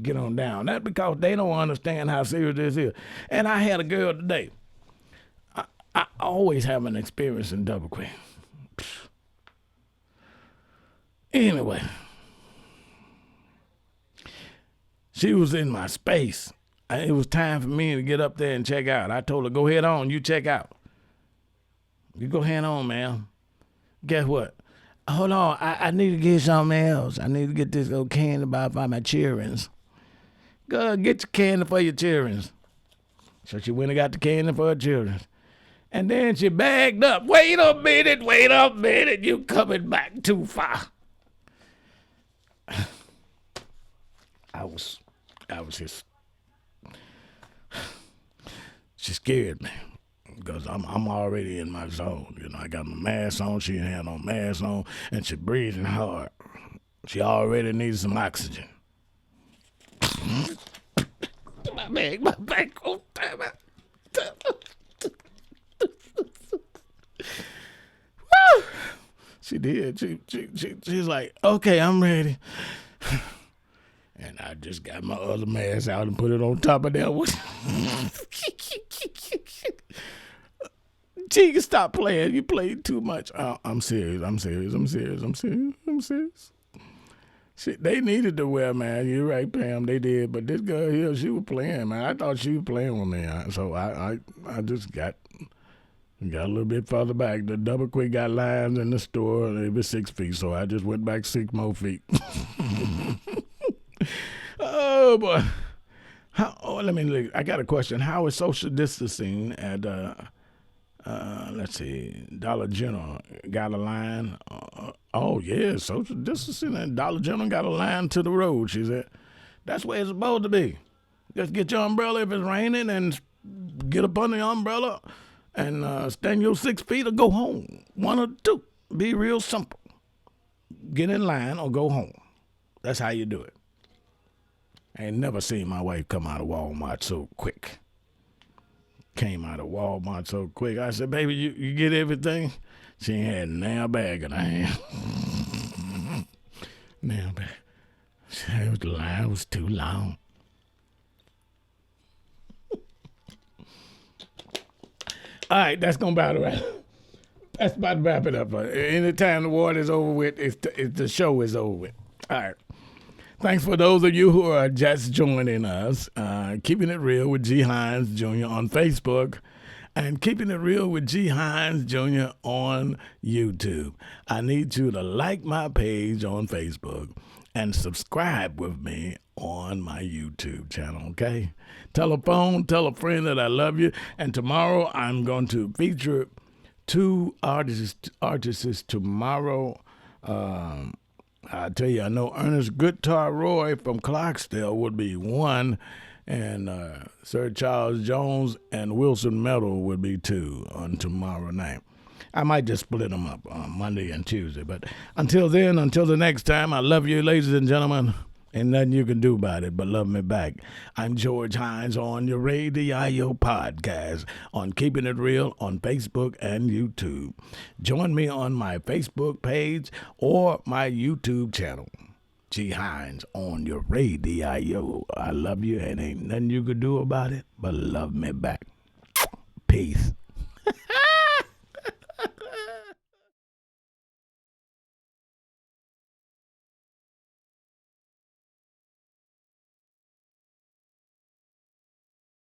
S1: get on down. That's because they don't understand how serious this is. And I had a girl today. I always have an experience in Double Queen. Anyway, she was in my space. It was time for me to get up there and check out. I told her, go ahead on, you check out. You go ahead on, man. Guess what? Hold on, I need to get something else. I need to get this old candy by my childrens. Go get your candy for your childrens. So she went and got the candy for her children. And then she bagged up. Wait a minute, you coming back too far. I was just, she scared me because I'm already in my zone. You know, I got my mask on, she ain't had no mask on, and she breathing hard. She already needs some oxygen. my back, oh, damn it. She did. She's like, okay, I'm ready. And I just got my other mask out and put it on top of that one. She can stop playing. You played too much. I'm serious. They needed to wear, man. You're right, Pam. They did. But this girl here, she was playing, man. I thought she was playing with me. So I just got a little bit further back. The Double Quick got lines in the store. It was 6 feet, so I just went back 6 more feet. Oh, boy. Let me look. I got a question. How is social distancing at, let's see, Dollar General got a line? Oh, yeah, social distancing at Dollar General got a line to the road, she said. That's where it's supposed to be. Just get your umbrella if it's raining and get up under the umbrella and stand your 6 feet or go home. One or two. Be real simple. Get in line or go home. That's how you do it. I ain't never seen my wife come out of Walmart so quick. Came out of Walmart so quick. I said, baby, you get everything? She ain't had now bag in her hand. Now bag. The line was too long. All right, that's gonna about it. That's about to wrap it up. Anytime the water is over with, the show is over with. All right. Thanks for those of you who are just joining us. Keeping It Real with G. Hines Jr. on Facebook and Keeping It Real with G. Hines Jr. on YouTube. I need you to like my page on Facebook and subscribe with me on my YouTube channel, okay? Tell a friend that I love you. And tomorrow I'm going to feature 2 artists tomorrow. I tell you, I know Ernest Guitar Roy from Clarksdale would be 1, and Sir Charles Jones and Wilson Meadow would be 2 on tomorrow night. I might just split them up on Monday and Tuesday. But until then, until the next time, I love you, ladies and gentlemen. Ain't nothing you can do about it but love me back. I'm George Hines on your Radio podcast on Keeping It Real on Facebook and YouTube. Join me on my Facebook page or my YouTube channel. G. Hines on your radio. I love you and ain't nothing you can do about it but love me back. Peace.